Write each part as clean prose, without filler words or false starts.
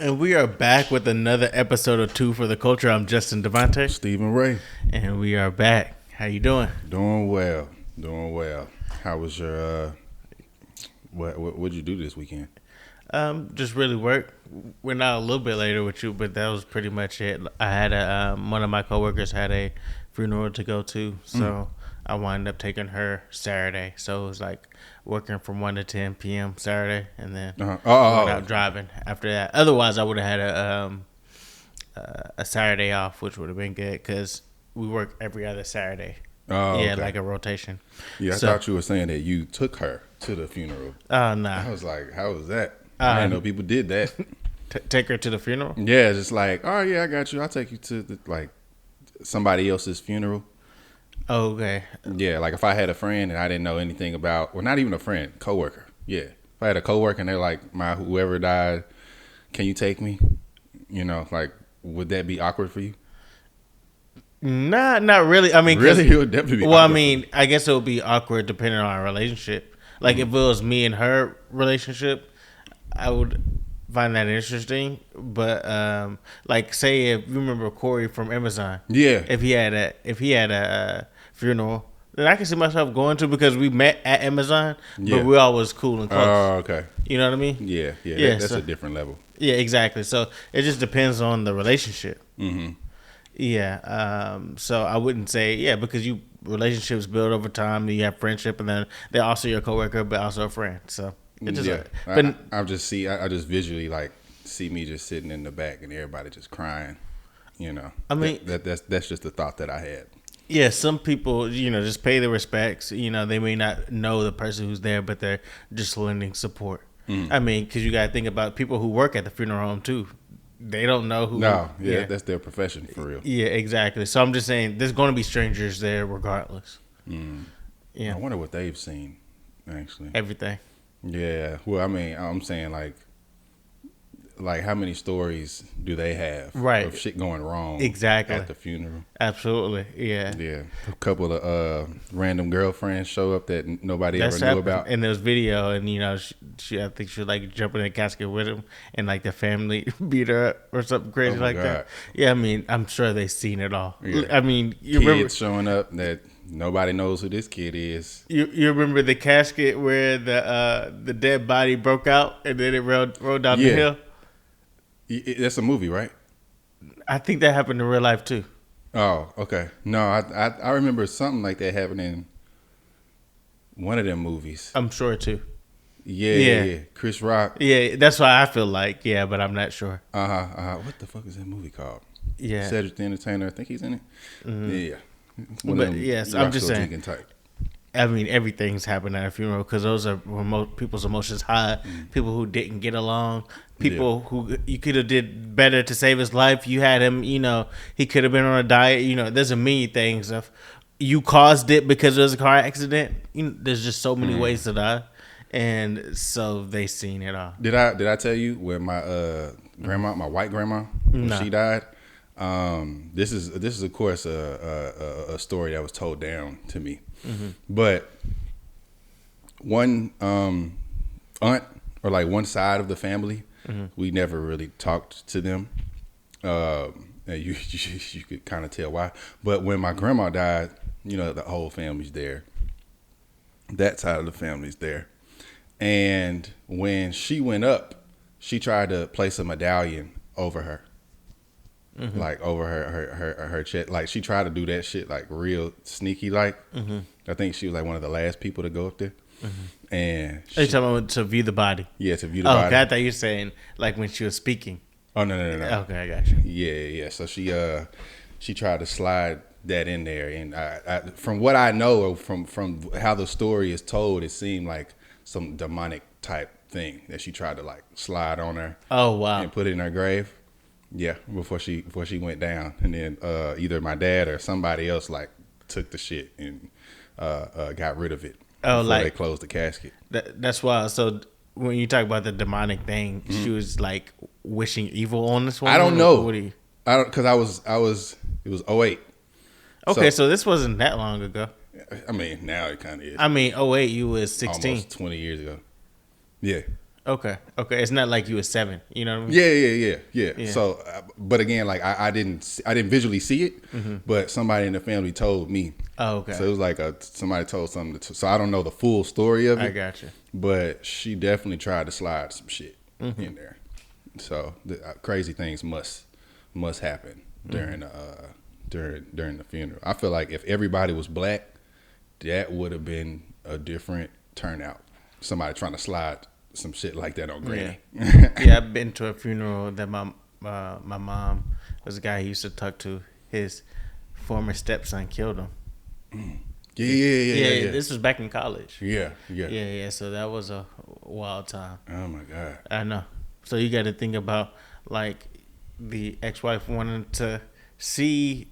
And we are back with another episode of Two for the Culture. I'm Justin Devonte. Stephen Ray. And we are back. How you doing? Doing well. How was your, what'd you do this weekend? Just really work. We're not a little bit later with you, but that was pretty much it. I had one of my coworkers had a funeral to go to, so I wound up taking her Saturday. So it was like working from 1 to 10 p.m. Saturday, and then went out driving after that. Otherwise, I would have had a Saturday off, which would have been good because we work every other Saturday. Oh, yeah, okay. like a rotation. Yeah, I thought you were saying that you took her to the funeral. Oh, nah. I was like, how was that? I didn't know people did that. Take her to the funeral? Yeah, just like, oh yeah, I got you. I'll take you to somebody else's funeral. Oh, okay. Yeah, like if I had a friend and I didn't know anything about, well, not even a friend, coworker. Yeah, if I had a coworker and they're like, my whoever died, can you take me? You know, like, would that be awkward for you? Nah, not really. I mean, really, it would definitely be. Well, awkward. I mean, I guess it would be awkward depending on our relationship. Like if it was me and her relationship, I would find that interesting. But like, say if you remember Corey from Amazon, yeah, if he had a funeral, then I can see myself going to, because we met at Amazon, but we always cool and close. Oh, okay. You know what I mean? Yeah. That's a different level. Yeah, exactly. So it just depends on the relationship. Mm-hmm. Yeah. So I wouldn't say, because relationships build over time. You have friendship, and then they're also your coworker, but also a friend. So it just, I just visually like see me just sitting in the back and everybody just crying. You know, I mean, that's just the thought that I had. Yeah, some people, just pay the respects. They may not know the person who's there, but they're just lending support. I mean, because you got to think about people who work at the funeral home too. They don't know who. No, that's their profession for real. Yeah, exactly. So I'm just saying, there's going to be strangers there regardless. Yeah. I wonder what they've seen, actually. Everything. Yeah. Well, I mean, I'm saying like how many stories do they have of shit going wrong at the funeral? Absolutely. Yeah. Yeah. A couple of random girlfriends show up that nobody ever knew about. And there was video, and she I think she was like jumping in the casket with him, and like the family beat her up or something crazy that. Yeah, I mean, I'm sure they've seen it all. Yeah. I mean, kids remember showing up that nobody knows who this kid is. You remember the casket where the dead body broke out and then it rolled down the hill? That's a movie, right? I think that happened in real life too. Oh, okay. No, I remember something like that happening in one of them movies. I'm sure too. Yeah. Chris Rock. Yeah, that's why I feel like, but I'm not sure. What the fuck is that movie called? Yeah. Cedric the Entertainer, I think he's in it. Mm-hmm. Yeah. But yes, I'm just saying. I mean, everything's happened at a funeral because those are people's emotions high. People who didn't get along. People who you could have did better to save his life. You had him, he could have been on a diet. There's a million things of you caused it because it was a car accident. There's just so many ways to die, and so they seen it all. Did I tell you when my grandma, my white grandma, when she died? This is of course a story that was told down to me. But one aunt or like one side of the family, we never really talked to them. You could kind of tell why. But when my grandma died, the whole family's there. That side of the family's there. And when she went up, she tried to place a medallion over her. Like over her chest. Like she tried to do that shit like real sneaky like. I think she was like one of the last people to go up there. And are you talking about to view the body? Yeah, to view the body. Okay, I thought you were saying like when she was speaking. Oh no. Okay, I got you. Yeah. So she tried to slide that in there, and I from what I know, from how the story is told, it seemed like some demonic type thing that she tried to like slide on her. Oh wow! And put it in her grave. Yeah, before she went down, and then either my dad or somebody else like took the shit and got rid of it. Oh, like they closed the casket. That's why. So when you talk about the demonic thing, she was like wishing evil on this one. I don't know. Because I was. It was 2008. Okay, so this wasn't that long ago. I mean, now it kind of is. I mean, 2008, you was 16. Almost 20 years ago. Yeah. Okay. It's not like you was 7. You know what I mean? Yeah. Yeah. So, but again, like I didn't visually see it, but somebody in the family told me. Oh, okay. So it was like somebody told something. So I don't know the full story of it. I got you. But she definitely tried to slide some shit in there. So crazy things must happen during during the funeral. I feel like if everybody was black, that would have been a different turnout. Somebody trying to slide some shit like that on Granny. Yeah, I've been to a funeral that my mom was a guy he used to talk to. His former stepson killed him. Yeah. This was back in college. Yeah. So that was a wild time. Oh my God. I know. So you got to think about like the ex-wife wanting to see,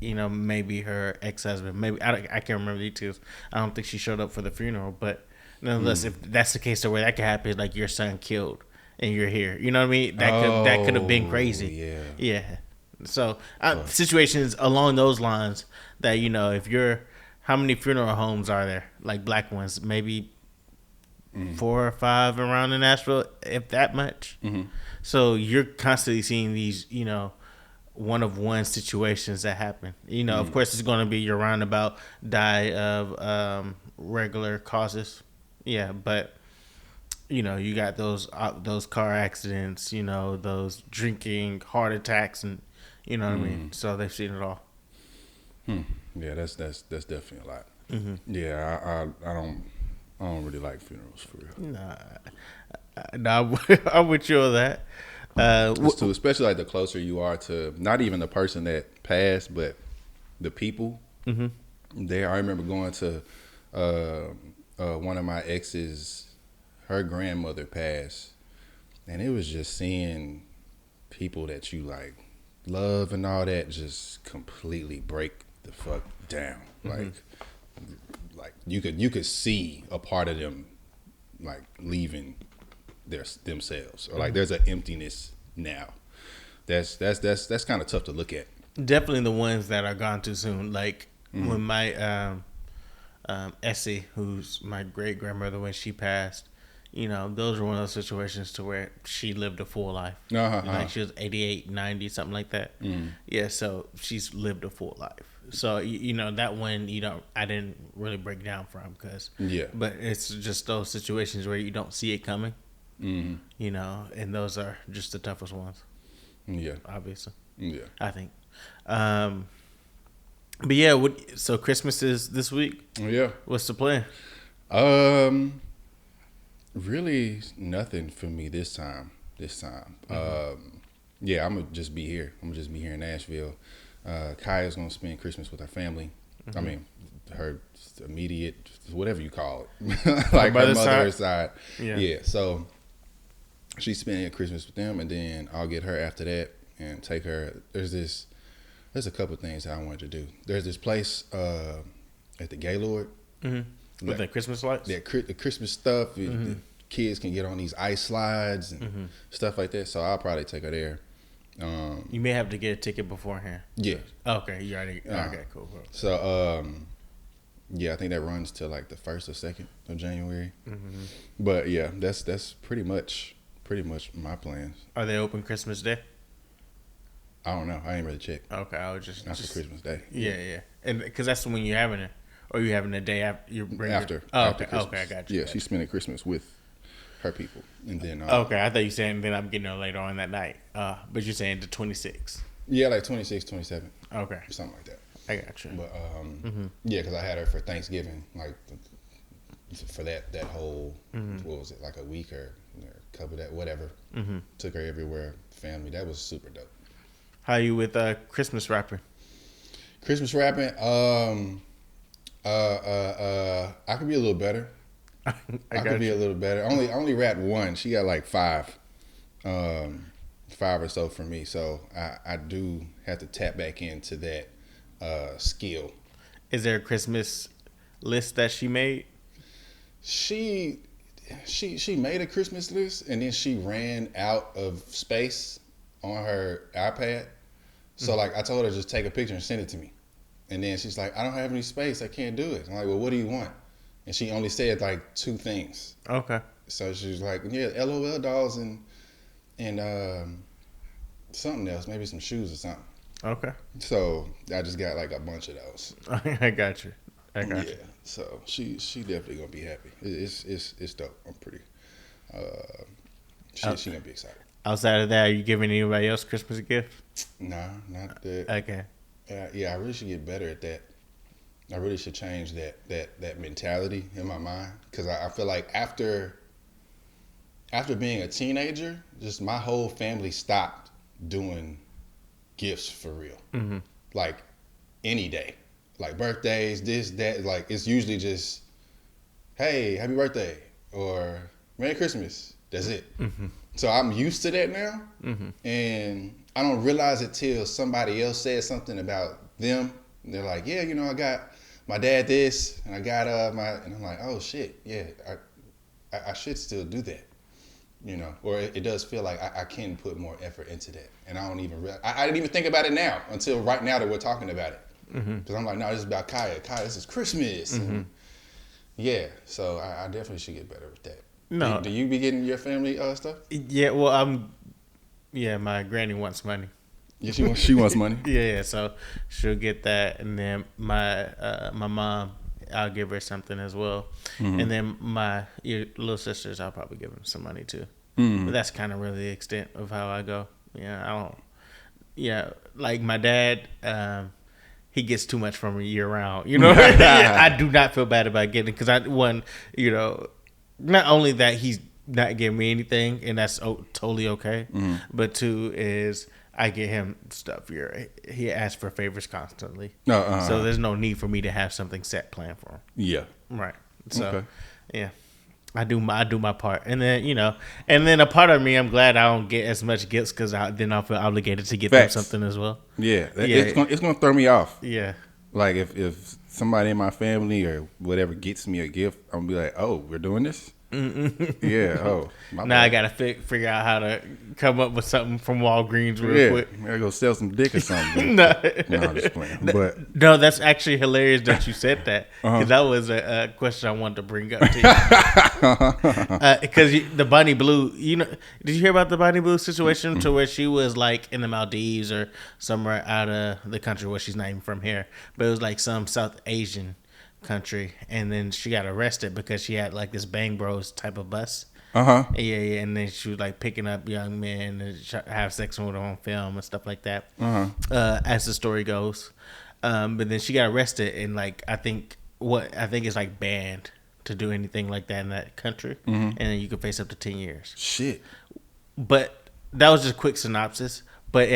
maybe her ex-husband. Maybe I can't remember the details. I don't think she showed up for the funeral, but nonetheless, if that's the case, where that could happen, like your son killed and you're here, you know what I mean? That could have been crazy. Yeah. So situations along those lines that if you're, how many funeral homes are there, like black ones? Maybe 4 or 5 around in Nashville, if that much. So you're constantly seeing these, one of one situations that happen. Of course, it's going to be your roundabout die of regular causes. Yeah, but you got those car accidents, those drinking, heart attacks, and what I mean. So they've seen it all. Yeah, that's definitely a lot. Yeah, I don't really like funerals for real. Nah, I'm with you on that. Especially like the closer you are to not even the person that passed, but the people. There, I remember going to one of my exes. Her grandmother passed, and it was just seeing people that you like love and all that just completely break the fuck down. Like you could see a part of them like leaving themselves, or like there's an emptiness now. That's kind of tough to look at. Definitely the ones that are gone too soon. Like when my Essie, who's my great grandmother, when she passed, those were one of those situations to where she lived a full life. Like she was 88, 90, something like that. Yeah, so she's lived a full life. So that one I didn't really break down from but it's just those situations where you don't see it coming. And those are just the toughest ones. Yeah, obviously. Yeah, I think. But yeah, so Christmas is this week. Yeah. What's the plan? Really nothing for me this time. Yeah, I'm gonna just be here. In Nashville. Kaya's gonna spend Christmas with her family. I mean, her immediate, whatever you call it, like her mother's side. Yeah. So she's spending Christmas with them, and then I'll get her after that and take her. There's a couple of things that I wanted to do. There's this place at the Gaylord. With the Christmas lights? Yeah, the Christmas stuff. The kids can get on these ice slides and stuff like that. So I'll probably take her there. You may have to get a ticket beforehand. Yeah. Okay, you already. Okay, cool. So, yeah, I think that runs till like the 1st or 2nd of January. But yeah, that's pretty much my plans. Are they open Christmas Day? I don't know. I ain't really checked. Okay, I was just Christmas Day. Yeah, and because that's when you're having it, or you having a day after after. Okay, Christmas. Okay, I got you. Yeah, she's spending Christmas with her people, and then okay, I thought you saying then I'm getting her later on that night. But you're saying the 26th. Yeah, like 26, 27. Okay, something like that. I got you. But yeah, because I had her for Thanksgiving, like for that whole what was it, like a week or cover that whatever. Took her everywhere, family. That was super dope. How are you with Christmas wrapping? Christmas wrapping, I could be a little better. I could be a little better. I only wrapped one. She got like 5 or so for me. So I do have to tap back into that skill. Is there a Christmas list that she made? She made a Christmas list, and then she ran out of space on her iPad. So like I told her, just take a picture and send it to me. And then she's like, I don't have any space. I can't do it. I'm like, well, what do you want? And she only said like 2 things. Okay. So she was like, yeah, LOL dolls and something else, maybe some shoes or something. Okay. So I just got like a bunch of those. I got you. Yeah. So she definitely gonna be happy. It's dope. I'm pretty. She gonna be excited. Outside of that, are you giving anybody else Christmas a gift? Nah, not that. Okay. Yeah, I really should get better at that. I really should change that mentality in my mind, because I feel like after being a teenager, just my whole family stopped doing gifts for real. Mm-hmm. Like any day, like birthdays, this, that. Like it's usually just, hey, happy birthday or Merry Christmas. That's it. Mm-hmm. So I'm used to that now, and I don't realize it till somebody else says something about them. And they're like, yeah, I got my dad this, and I got and I'm like, oh shit, yeah, I should still do that, or it does feel like I can put more effort into that, and I don't even realize, I didn't even think about it now until right now that we're talking about it, because I'm like, no, this is about Kaya, this is Christmas, and yeah, so I definitely should get better with that. No, do you be getting your family stuff? Yeah, well, my granny wants money. Yeah, she wants money. Yeah, so she'll get that, and then my mom, I'll give her something as well, and then your little sisters, I'll probably give them some money too. But that's kind of really the extent of how I go. Yeah, I don't. Yeah, like my dad, he gets too much from me year round. I do not feel bad about getting it, because not only that he's not giving me anything, and that's totally okay, but two is I get him stuff. He asks for favors constantly, so there's no need for me to have something set planned for him. Yeah, right. So, yeah, I do my part, and then a part of me, I'm glad I don't get as much gifts, because then I'll feel obligated to get them something as well. Yeah, it's gonna throw me off. Yeah, like if somebody in my family or whatever gets me a gift, I'm gonna be like, oh, we're doing this. Yeah. Oh. Now I gotta figure out how to come up with something from Walgreens real quick. I gotta go sell some dick or something. No, I'm just playing. But no, that's actually hilarious that you said that, because that was a question I wanted to bring up to you. Because the Bonnie Blue, did you hear about the Bonnie Blue situation to where she was like in the Maldives or somewhere out of the country where she's not even from here, but it was like some South Asian country, and then she got arrested because she had like this Bang Bros type of bus. Yeah, and then she was like picking up young men and have sex with them on film and stuff like that. As the story goes, but then she got arrested, and like I think it's like banned to do anything like that in that country, and then you could face up to 10 years. Shit. But that was just a quick synopsis. But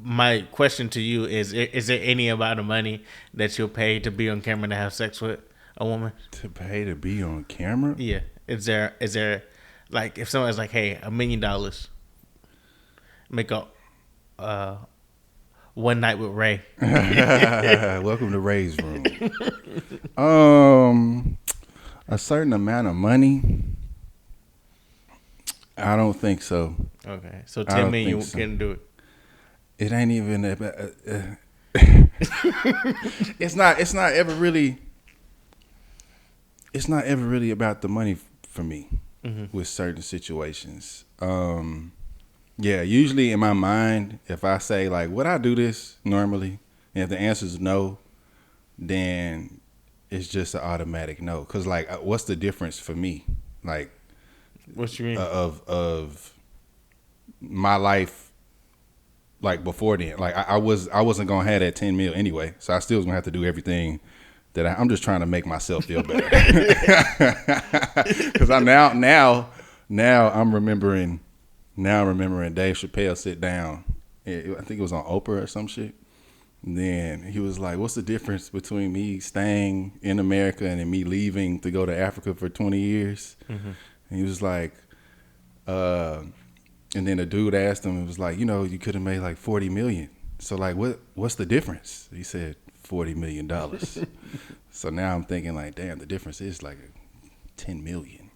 my question to you is there any amount of money that you'll pay to be on camera to have sex with a woman? To pay to be on camera? Yeah. Is there like, if someone's like, hey, $1 million, make a one night with Ray. Welcome to Ray's room. A certain amount of money? I don't think so. Okay. So 10 million you can do it. It ain't even about, it's not ever really about the money for me with certain situations. Yeah, usually in my mind, if I say like, would I do this normally? And if the answer is no, then it's just an automatic no. Cause like, what's the difference for me? Like, what you mean? Of my life. Like before then, like I wasn't gonna have that 10 mil anyway, so I still was gonna have to do everything that I'm just trying to make myself feel better. Because I'm now I'm remembering Dave Chappelle sit down. I think it was on Oprah or some shit. And then he was like, "What's the difference between me staying in America and then me leaving to go to Africa for 20 years?" And he was like, and then a dude asked him, it was like, you could have made like 40 million. So like, what's the difference? He said $40 million. So now I'm thinking like, damn, the difference is like 10 million.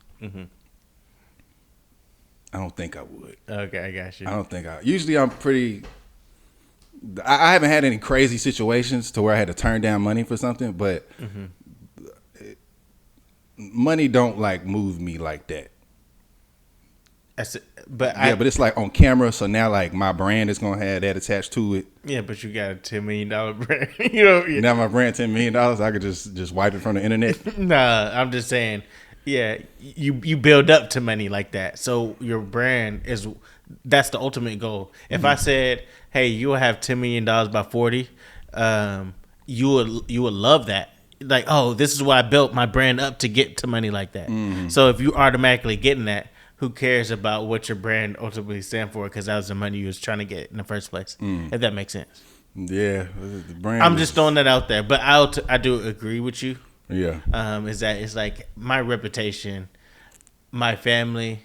I don't think I would. Okay, I got you. I don't think usually I'm pretty, I haven't had any crazy situations to where I had to turn down money for something, but money don't like move me like that. But but it's like on camera, so now like my brand is gonna have that attached to it. Yeah, but you got a $10 million brand. You know. Yeah. Now my brand $10 million, I could just wipe it from the internet. Nah, I'm just saying. Yeah, you build up to money like that, so your brand that's the ultimate goal. If I said, "Hey, you will have $10 million by 40," you would love that. Like, oh, this is what I built my brand up to get to money like that. So if you automatically getting that, who cares about what your brand ultimately stand for? Because that was the money you was trying to get in the first place. If that makes sense. Yeah, the brand. I'm just throwing that out there, but I do agree with you. Yeah. Is that it's like my reputation, my family,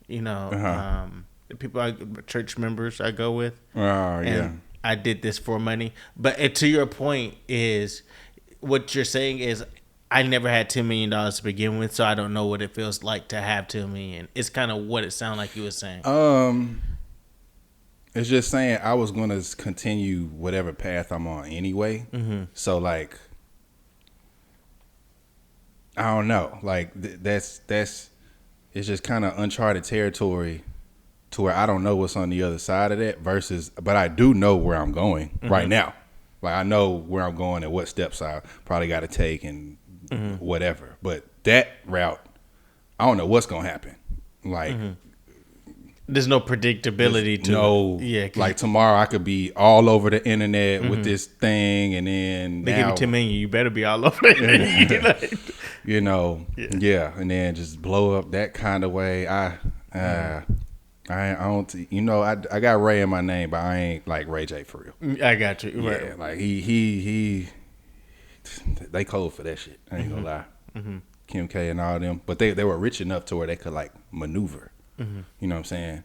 the people, church members I go with. Yeah. I did this for money. But to your point is, what you're saying is, I never had $10 million to begin with, so I don't know what it feels like to have $10 million. It's kind of what it sounded like you were saying. It's just saying I was going to continue whatever path I'm on anyway. So like, I don't know. Like that's it's just kind of uncharted territory to where I don't know what's on the other side of that but I do know where I'm going right now. Like I know where I'm going and what steps I probably got to take and whatever. But that route, I don't know what's going to happen. Like there's no predictability to it. Yeah, like tomorrow I could be all over the internet with this thing, and then they give you $10 million, you better be all over the internet. And then just blow up that kind of way. I don't. I got Ray in my name, but I ain't like Ray J for real. I got you. Right. Yeah, like he they cold for that shit. I ain't gonna lie. Kim K and all them, but they were rich enough to where they could like maneuver. You know what I'm saying?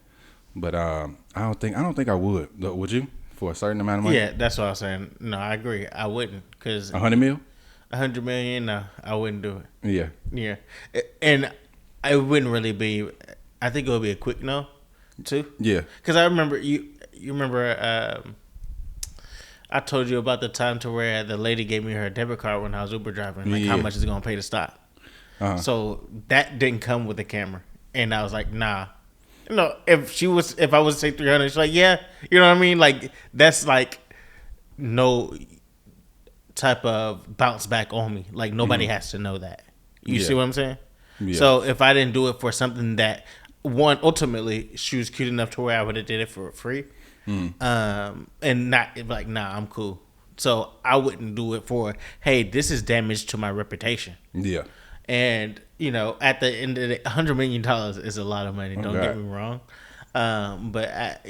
But I don't think I would. Would you for a certain amount of money? Yeah, that's what I was saying. No, I agree. I wouldn't, because $100 million. $100 million. No, I wouldn't do it. Yeah. And it wouldn't really be. I think it would be a quick no, too. Yeah. Because I remember you remember. I told you about the time to where the lady gave me her debit card when I was Uber driving. Like, how much is it gonna pay to stop? So that didn't come with a camera. And I was like, nah. If I was to say 300, she's like, yeah. You know what I mean? Like, that's like no type of bounce back on me. Like, nobody has to know that. You see what I'm saying? Yeah. So if I didn't do it for something that, one, ultimately, she was cute enough to where I would have did it for free. And not like, nah, I'm cool. So I wouldn't do it for, hey, this is damage to my reputation. Yeah. And, at the end of the $100 million is a lot of money. Don't get me wrong. But,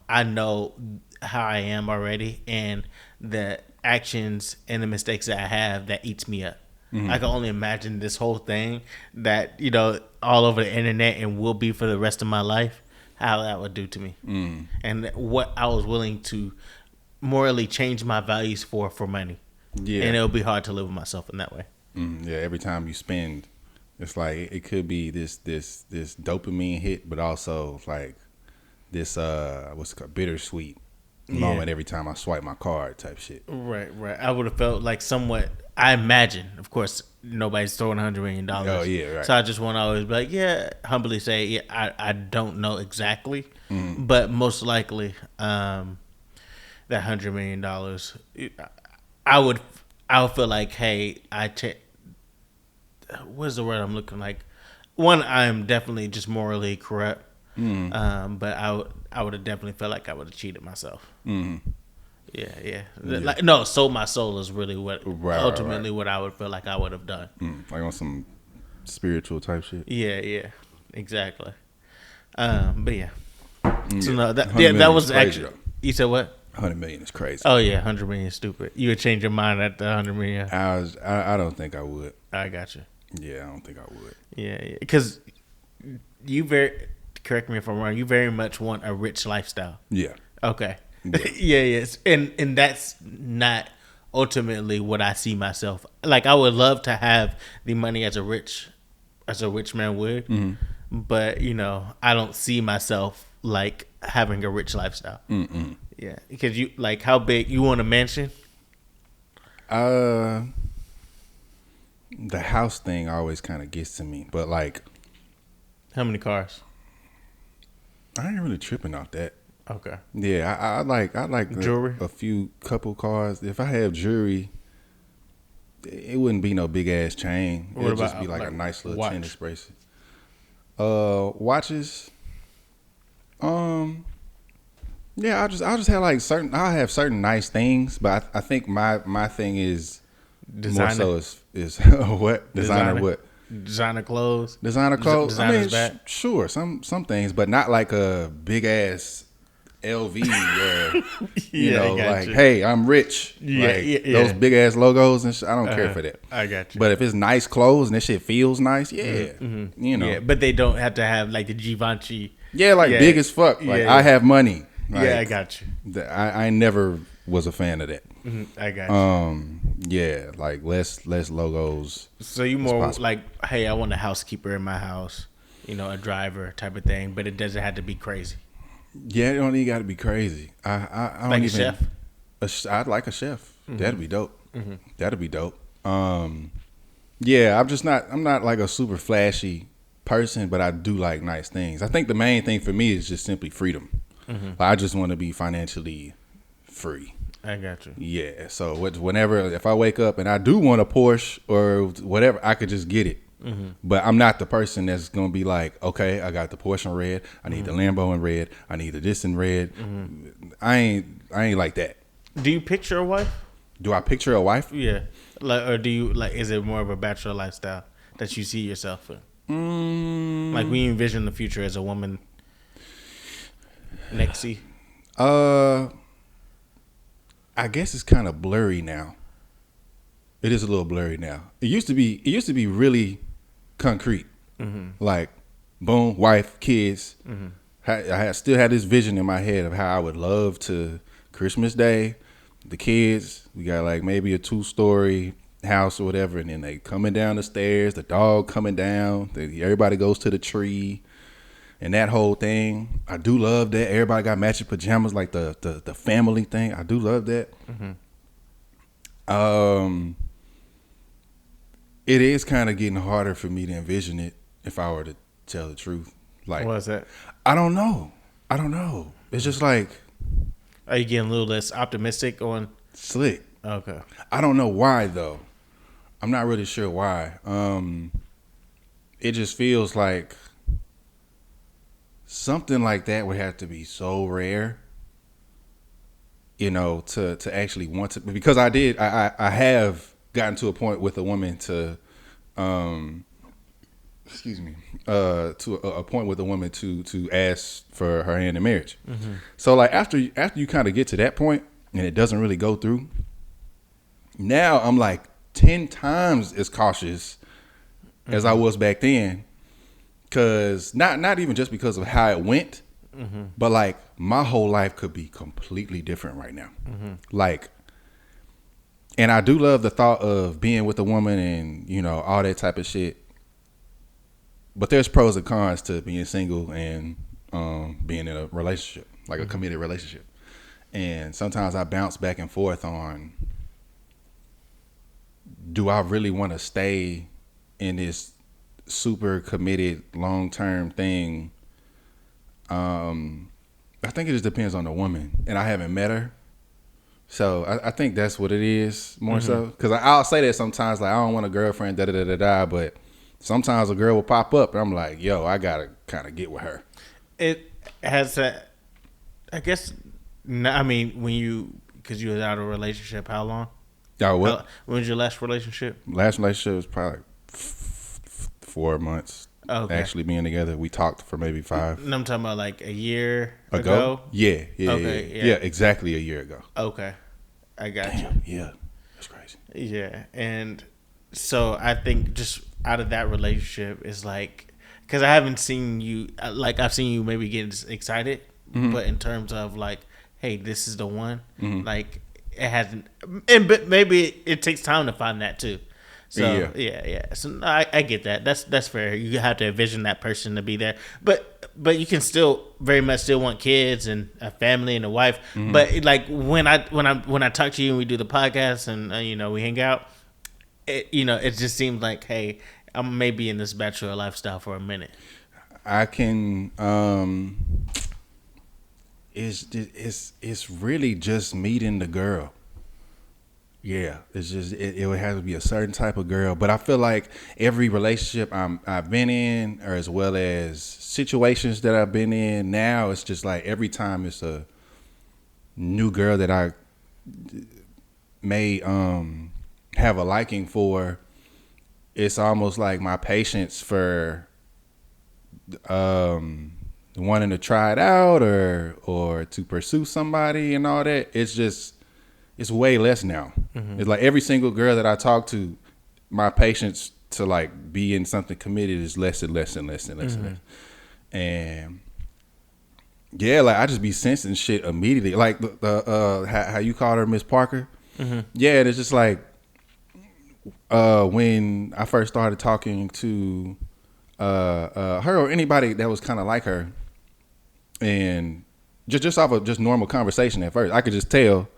I know how I am already, and the actions and the mistakes that I have that eats me up. I can only imagine this whole thing that, all over the internet and will be for the rest of my life, how that would do to me. And what I was willing to morally change my values for money. Yeah. And it would be hard to live with myself in that way. Yeah, every time you spend, it's like it could be this dopamine hit, but also like this what's it called, bittersweet moment every time I swipe my card type shit. Right. I would have felt like somewhat. I imagine, of course, nobody's throwing $100 million. Oh yeah, right. So I just want to always be like, humbly say, I don't know exactly, but most likely, that $100 million, I would feel like, hey, what's the word I'm looking like? One, I'm definitely just morally corrupt. But I would have definitely felt like I would have cheated myself. Yeah. Like, no, sold my soul is really what ultimately what I would feel like I would have done. Like on some spiritual type shit. Yeah, exactly. But yeah. So no, that was actually. You said what? 100 million is crazy. Oh yeah, 100 million is stupid. You would change your mind at the 100 million. I don't think I would. I got you. Yeah, I don't think I would. Yeah, because correct me if I'm wrong, you very much want a rich lifestyle. Yeah. Okay. Yeah. Yes. And that's not ultimately what I see myself. Like, I would love to have the money as a rich man would, but I don't see myself like having a rich lifestyle. Yeah, because you like, how big you want a mansion? The house thing always kind of gets to me, but like, how many cars? I ain't really tripping off that. Okay. Yeah, I like Jewelry? a few couple cars. If I have jewelry, it wouldn't be no big ass chain. What It'd just about, be like like, a nice little watch? tennis bracelet. Watches. Yeah, I'll just have like certain. I'll have certain nice things, but I think my thing is Designer? more so is what Designer? what Designer clothes? designer clothes. I mean, Designer's back? sure, some things, but not like a big ass LV or Yeah, I got like you. hey, I'm rich. Yeah, like, yeah. those big ass logos and shit. I don't care for that. I got you. But if it's nice clothes and this shit feels nice, yeah, Yeah, but they don't have to have like the Givenchy. big as fuck. Like Yeah. I have money. Like, Yeah, I got you. I never was a fan of that. I got you. Yeah, like less logos. So you more possible. like, hey, I want a housekeeper in my house, a driver type of thing, but it doesn't have to be crazy. Yeah, it don't even got to be crazy. I don't Like even. a chef? I'd like a chef. That'd be dope. That'd be dope. Yeah, I'm not like a super flashy person, but I do like nice things. I think the main thing for me is just simply freedom. Like, I just want to be financially free. I got you. Yeah. So whenever if I wake up and I do want a Porsche or whatever, I could just get it. But I'm not the person that's gonna be like, okay, I got the Porsche in red. I need the Lambo in red. I need the this in red. I ain't like that. Do you picture a wife? Do I picture a wife? Yeah. Like, or do you like? Is it more of a bachelor lifestyle that you see yourself in? Like when you envision the future as a woman next to you? I guess it's kind of blurry now. It is a little blurry now. It used to be really concrete. Like, boom, wife, kids. I still had this vision in my head of how I would love to Christmas Day, the kids. We got like maybe a 2-story house or whatever, and then they coming down the stairs, the dog coming down, everybody goes to the tree. And that whole thing, I do love that. Everybody got matching pajamas, like the family thing. I do love that. It is kind of getting harder for me to envision it if I were to tell the truth. Like, What is that? I don't know. It's just like Are you getting a little less optimistic on? slick. Okay. I don't know why though. I'm not really sure why. It just feels like something like that would have to be so rare, to actually want to. Because I have gotten to a point with a woman to, to a point with a woman to ask for her hand in marriage. So like after you kind of get to that point and it doesn't really go through, now I'm like 10 times as cautious as I was back then. Cause not even just because of how it went, but like my whole life could be completely different right now. Like, and I do love the thought of being with a woman and all that type of shit. But there's pros and cons to being single and being in a relationship, like a committed relationship. And sometimes I bounce back and forth on, do I really want to stay in this super committed long-term thing? I think it just depends on the woman, and I haven't met her, so I think that's what it is more so. Because I'll say that sometimes, like I don't want a girlfriend, but sometimes a girl will pop up, and I'm like, yo, I gotta kind of get with her. It has a, I guess. I mean, because you was out of a relationship, how long? Y'all what? When was your last relationship? Last relationship was probably like 4 months. Okay. Actually being together, we talked for maybe 5. And I'm talking about like a year ago. Yeah, Okay, yeah, exactly a year ago. Okay, I got you. Yeah, that's crazy. Yeah, and so I think just out of that relationship is like, because I haven't seen you, like I've seen you maybe get excited, but in terms of like, hey, this is the one, like it hasn't, but maybe it takes time to find that too. So yeah. So I get that. That's fair. You have to envision that person to be there, but you can still very much still want kids and a family and a wife. But like when I talk to you and we do the podcast and we hang out, it just seems like, hey, I'm maybe in this bachelor lifestyle for a minute. I can it's really just meeting the girl. Yeah, it's just it would have to be a certain type of girl. But I feel like every relationship I've been in, or as well as situations that I've been in now, it's just like every time it's a new girl that I may have a liking for. It's almost like my patience for wanting to try it out or to pursue somebody and all that. It's way less now. Mm-hmm. It's like every single girl that I talk to, my patience to like be in something committed is less and less and less and less and less. And yeah, like I just be sensing shit immediately. Like the how you called her Miss Parker. Mm-hmm. Yeah, and it's just like when I first started talking to her or anybody that was kind of like her, and just off of just normal conversation at first, I could just tell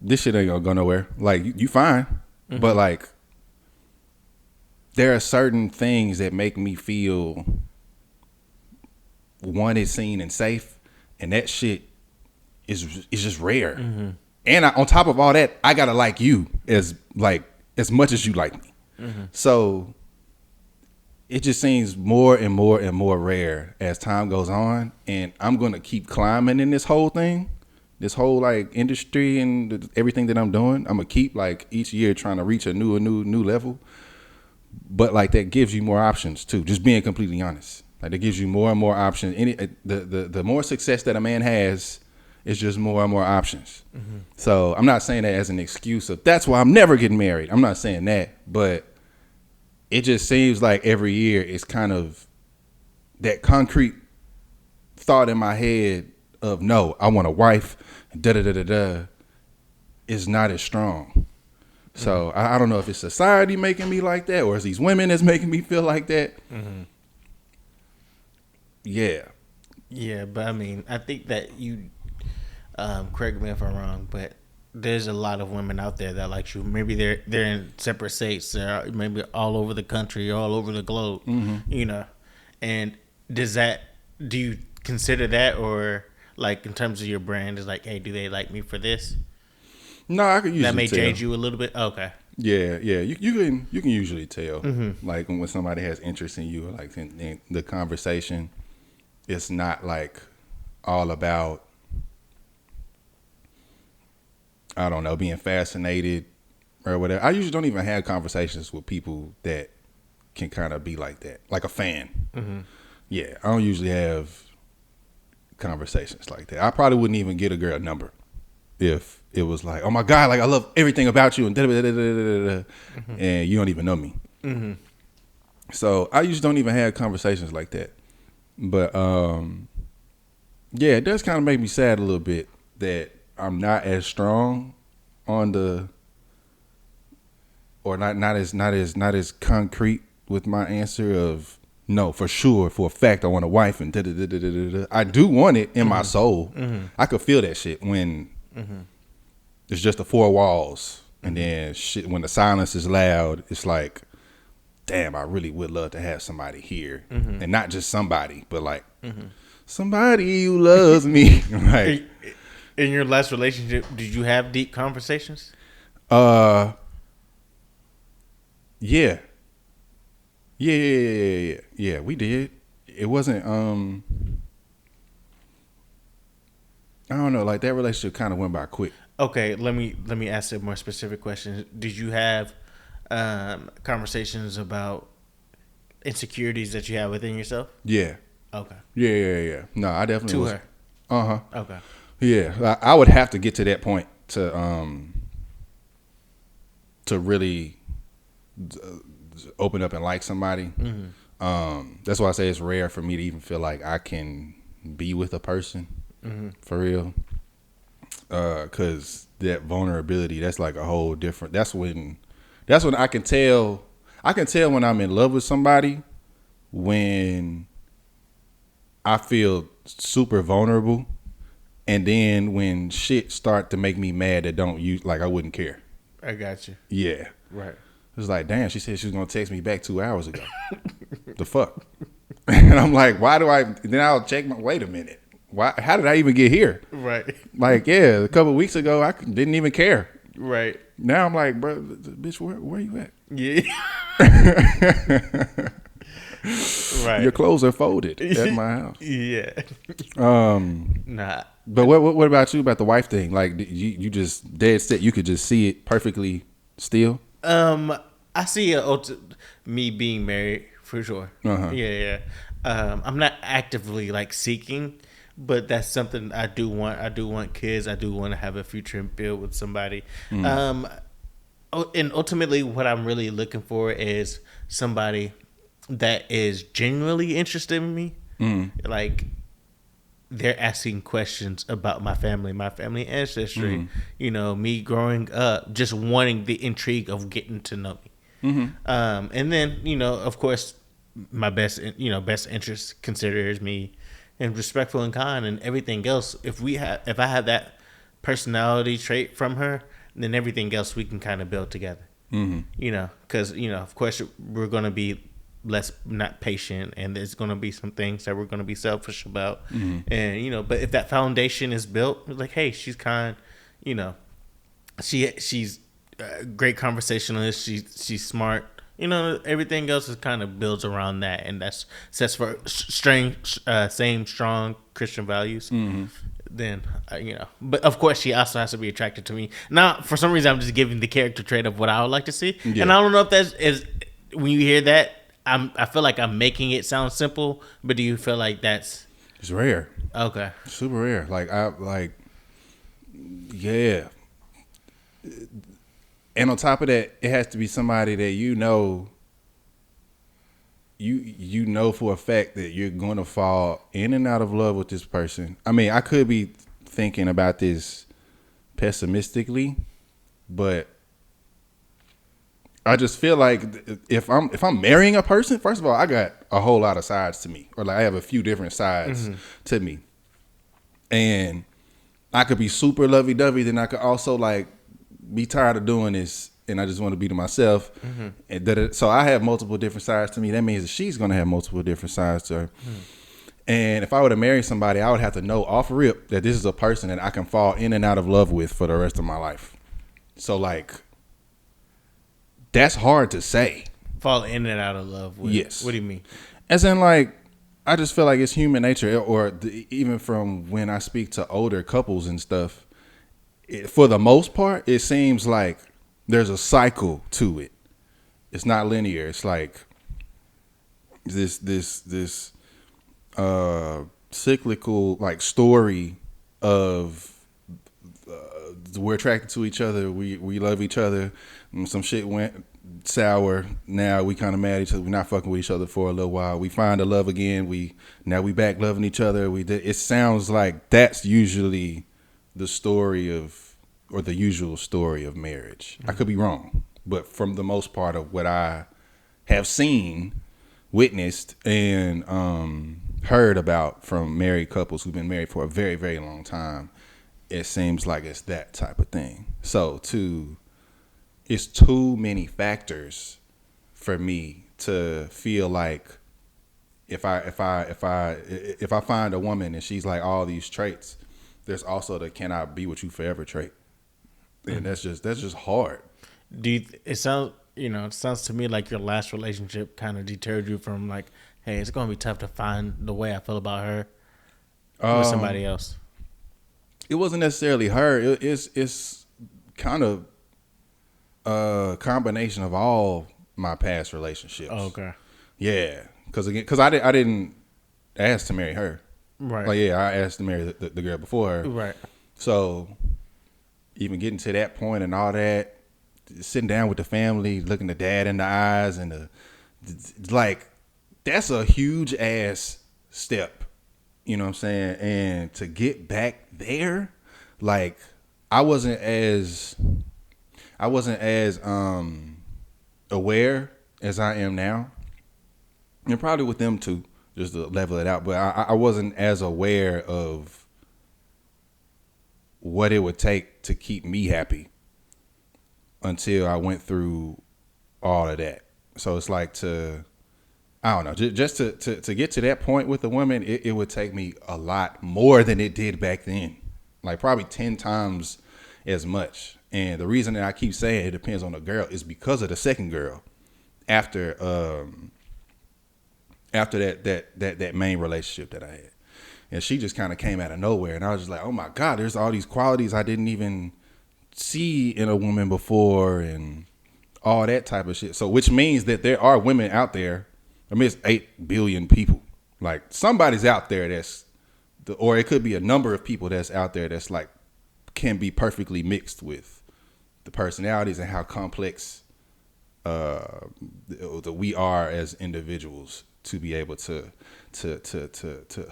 this shit ain't gonna go nowhere. Like you fine, but like there are certain things that make me feel wanted, seen, and safe, and that shit is just rare. Mm-hmm. And on top of all that, I gotta like you as much as you like me. Mm-hmm. So it just seems more and more and more rare as time goes on, and I'm gonna keep climbing in this whole thing, this whole like industry and everything that I'm doing. I'm gonna keep like each year trying to reach a new level. But like that gives you more options too. Just being completely honest, like it gives you more and more options. The more success that a man has, it's just more and more options. Mm-hmm. So I'm not saying that as an excuse of that's why I'm never getting married. I'm not saying that, but it just seems like every year it's kind of that concrete thought in my head of no, I want a wife, da da da da da, is not as strong. So I don't know if it's society making me like that or it's these women that's making me feel like that. Mm-hmm. Yeah. Yeah, but I mean, I think that you, correct me if I'm wrong, but there's a lot of women out there that like you. Maybe they're in separate states. They're maybe all over the country, all over the globe, you know. And do you consider that, or like in terms of your brand, is like, hey, do they like me for this? No, I can usually that may tell. change you a little bit. Okay. Yeah. You can usually tell, like when somebody has interest in you, like in the conversation, it's not like all about, I don't know, being fascinated or whatever. I usually don't even have conversations with people that can kind of be like that, like a fan. Mm-hmm. Yeah, I don't usually have conversations like that. I probably wouldn't even get a girl number if it was like, oh my God, like I love everything about you and and you don't even know me. Mm-hmm. So I usually don't even have conversations like that. But yeah, it does kind of make me sad a little bit that I'm not as strong on the, or not as concrete with my answer of no, for sure, for a fact, I want a wife and I do want it in my soul. Mm-hmm. I could feel that shit when it's just the four walls, and then shit when the silence is loud. It's like, damn, I really would love to have somebody here, and not just somebody, but like somebody who loves me. Like, in your last relationship, did you have deep conversations? Yeah, we did. It wasn't. I don't know. Like that relationship kind of went by quick. Okay, let me ask a more specific question. Did you have conversations about insecurities that you have within yourself? Yeah. Okay. Yeah. No, I definitely to was. her. Okay. Yeah, I would have to get to that point to really open up and like somebody. Mm-hmm. That's why I say it's rare for me to even feel like I can be with a person for real. Cause that vulnerability, that's like a whole different. That's when I can tell. I can tell when I'm in love with somebody when I feel super vulnerable, and then when shit start to make me mad that don't use, like I wouldn't care. I got you. Yeah. Right. It's like, damn, she said she was gonna text me back 2 hours ago. The fuck? And I'm like, why do I? Then I'll check my. Wait a minute. why? How did I even get here? Right. Like, yeah, a couple of weeks ago, I didn't even care. Right. Now I'm like, bro, bitch, where you at? Yeah. Right. Your clothes are folded at my house. Yeah. Nah. But what about you about the wife thing? Like, you just dead set. You could just see it perfectly still. I see me being married for sure. Uh-huh. Yeah. I'm not actively like seeking, but that's something I do want. I do want kids. I do want to have a future and build with somebody. And ultimately, what I'm really looking for is somebody that is genuinely interested in me. Like, they're asking questions about my family ancestry, me growing up, just wanting the intrigue of getting to know me. And then, of course, my best interest considers me and respectful and kind and everything else. If I have that personality trait from her, then everything else we can kind of build together. Because, of course, we're going to be not patient, and there's going to be some things that we're going to be selfish about. And but if that foundation is built, like, hey, she's kind, she's a great conversationalist, she's smart, everything else is kind of builds around that, and that's sets for same strong Christian values. Then but of course she also has to be attracted to me. Now for some reason I'm just giving the character trait of what I would like to see. And I don't know if that's is when you hear that, I feel like I'm making it sound simple, but do you feel like that's... It's rare. Okay. Super rare. Yeah. And on top of that, it has to be somebody that you know for a fact that you're going to fall in and out of love with this person. I mean, I could be thinking about this pessimistically, but I just feel like if I'm marrying a person, first of all, I got a whole lot of sides to me, or like I have a few different sides to me, and I could be super lovey-dovey. Then I could also like be tired of doing this, and I just want to be to myself. And so I have multiple different sides to me. That means that she's gonna have multiple different sides to her. And if I were to marry somebody, I would have to know off rip that this is a person that I can fall in and out of love with for the rest of my life. So like, that's hard to say. Fall in and out of love with? Yes. What do you mean? As in, like, I just feel like it's human nature, or even from when I speak to older couples and stuff, for the most part, it seems like there's a cycle to it. It's not linear. It's like this cyclical like story of we're attracted to each other. We love each other. Some shit went sour. Now we kind of mad at each other. We're not fucking with each other for a little while. We find the love again. Now we back loving each other. It sounds like that's usually the story of, or the usual story of marriage. I could be wrong, but from the most part of what I have seen, witnessed, and heard about from married couples who've been married for a very, very long time, it seems like it's that type of thing. So it's too many factors for me to feel like if I find a woman and she's like all these traits, there's also the "can I be with you forever" trait, and that's just hard. It sounds to me like your last relationship kind of deterred you from like, hey, it's gonna be tough to find the way I feel about her with somebody else. It wasn't necessarily her. It's kind of a combination of all my past relationships. Oh, okay. Yeah, because I didn't ask to marry her. Right. Like, yeah, I asked to marry the girl before her. Right. So even getting to that point and all that, sitting down with the family, looking the dad in the eyes, and like, that's a huge ass step. You know what I'm saying? And to get back there, like, I wasn't as aware as I am now, and probably with them too, just to level it out. But I wasn't as aware of what it would take to keep me happy until I went through all of that. So it's like I don't know. Just to get to that point with a woman, it would take me a lot more than it did back then. Like probably 10 times as much. And the reason that I keep saying it depends on the girl is because of the second girl. After that main relationship that I had. And she just kind of came out of nowhere. And I was just like, oh my God, there's all these qualities I didn't even see in a woman before and all that type of shit. So which means that there are women out there. I mean, it's 8 billion people. Like somebody's out there or it could be a number of people that's out there that's like can be perfectly mixed with the personalities and how complex we are as individuals to be able to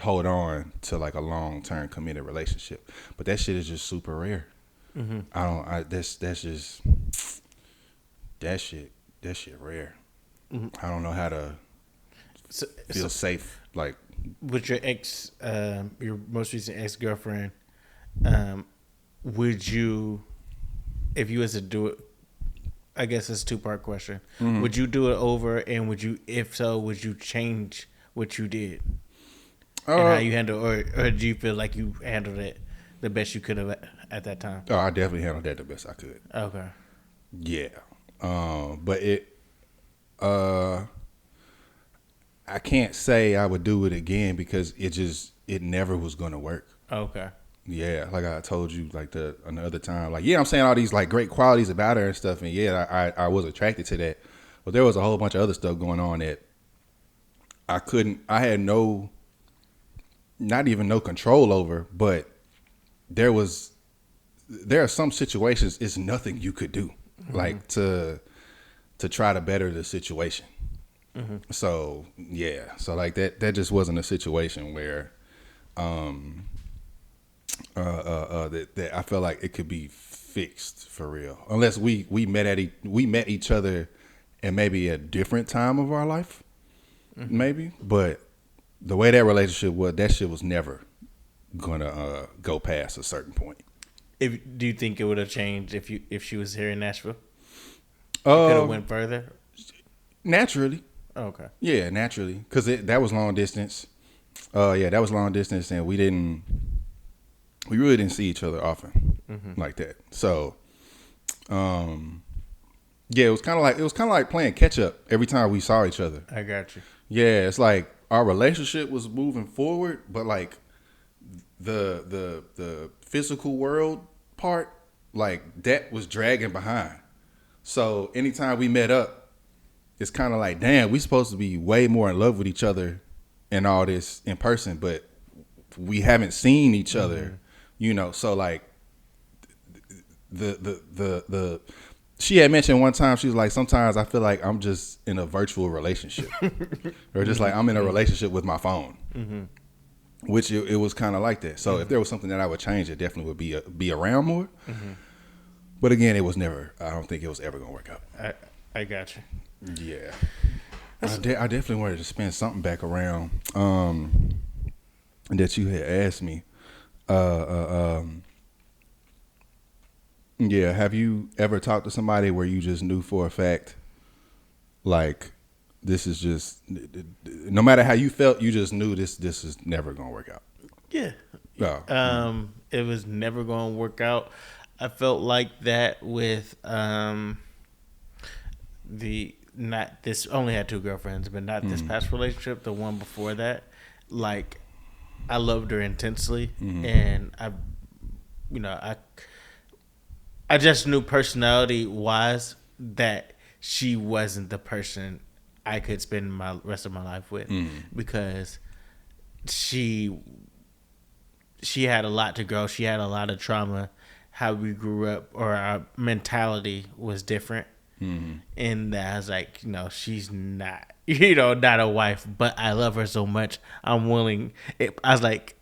hold on to like a long-term committed relationship. But that shit is just super rare. Mm-hmm. That shit rare. Mm-hmm. I don't know how to feel safe. Like with your your most recent ex-girlfriend, would you, if you was to do it, I guess it's a 2-part question. Mm-hmm. Would you do it over, and if so, would you change what you did and how you handle, or do you feel like you handled it the best you could have at that time? Oh, I definitely handled that the best I could. Okay. Yeah. But I can't say I would do it again because it never was gonna work. Okay. Yeah, like I told you, like another time, like I'm saying all these like great qualities about her and stuff, and I was attracted to that, but there was a whole bunch of other stuff going on that I had not even no control over, but there are some situations it's nothing you could do, mm-hmm. like to try to better the situation. Mm-hmm. So like that just wasn't a situation where that I felt like it could be fixed for real, unless we met each other at maybe a different time of our life, mm-hmm. maybe. But the way that relationship was, that shit was never gonna go past a certain point. Do you think it would have changed if she was here in Nashville? It could have went further. Naturally. Oh, okay. Yeah, naturally, because that was long distance. That was long distance, and we really didn't see each other often, mm-hmm. like that. So, it was kind of like playing catch up every time we saw each other. I got you. Yeah, it's like our relationship was moving forward, but like the physical world part, like that was dragging behind. So anytime we met up, it's kind of like, damn, we supposed to be way more in love with each other and all this in person, but we haven't seen each other, mm-hmm. So like the she had mentioned one time, she was like, sometimes I feel like I'm just in a virtual relationship or just like I'm in a relationship with my phone, mm-hmm. which it was kind of like that. So mm-hmm. if there was something that I would change, it definitely would be around more. Mm-hmm. But again, I don't think it was ever going to work out. I got you. Yeah. I definitely wanted to spin something back around that you had asked me. Have you ever talked to somebody where you just knew for a fact, like, this is just, no matter how you felt, you just knew this is never going to work out? Yeah. Oh. It was never going to work out. I felt like that with only had 2 girlfriends, but not this past relationship, the one before that. Like, I loved her intensely, mm-hmm. and I just knew personality wise that she wasn't the person I could spend my rest of my life with, because she had a lot to grow. She had a lot of trauma. How we grew up, or our mentality was different. Mm-hmm. And I was like, she's not, not a wife, but I love her so much. I'm willing. I was like,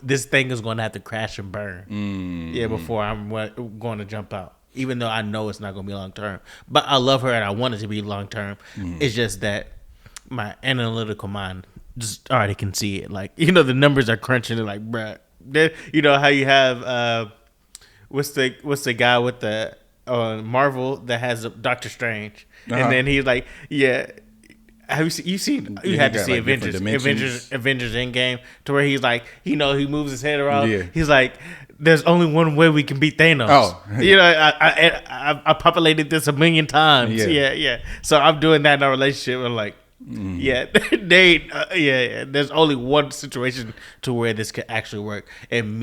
this thing is going to have to crash and burn. Mm-hmm. Before I'm going to jump out, even though I know it's not going to be long term. But I love her and I want it to be long term. Mm-hmm. It's just that my analytical mind just already can see it. Like, the numbers are crunching. They're like, bruh, how you have what's the guy with the Marvel that has Doctor Strange, and then he's like, Have you seen? You Yeah, had he to got, see like, different Avengers Endgame, to where he's like, he moves his head around. Yeah. He's like, "There's only one way we can beat Thanos." Oh. I populated this 1,000,000 times. Yeah. Yeah. So I'm doing that in a relationship. I'm like, yeah, There's only one situation to where this could actually work, and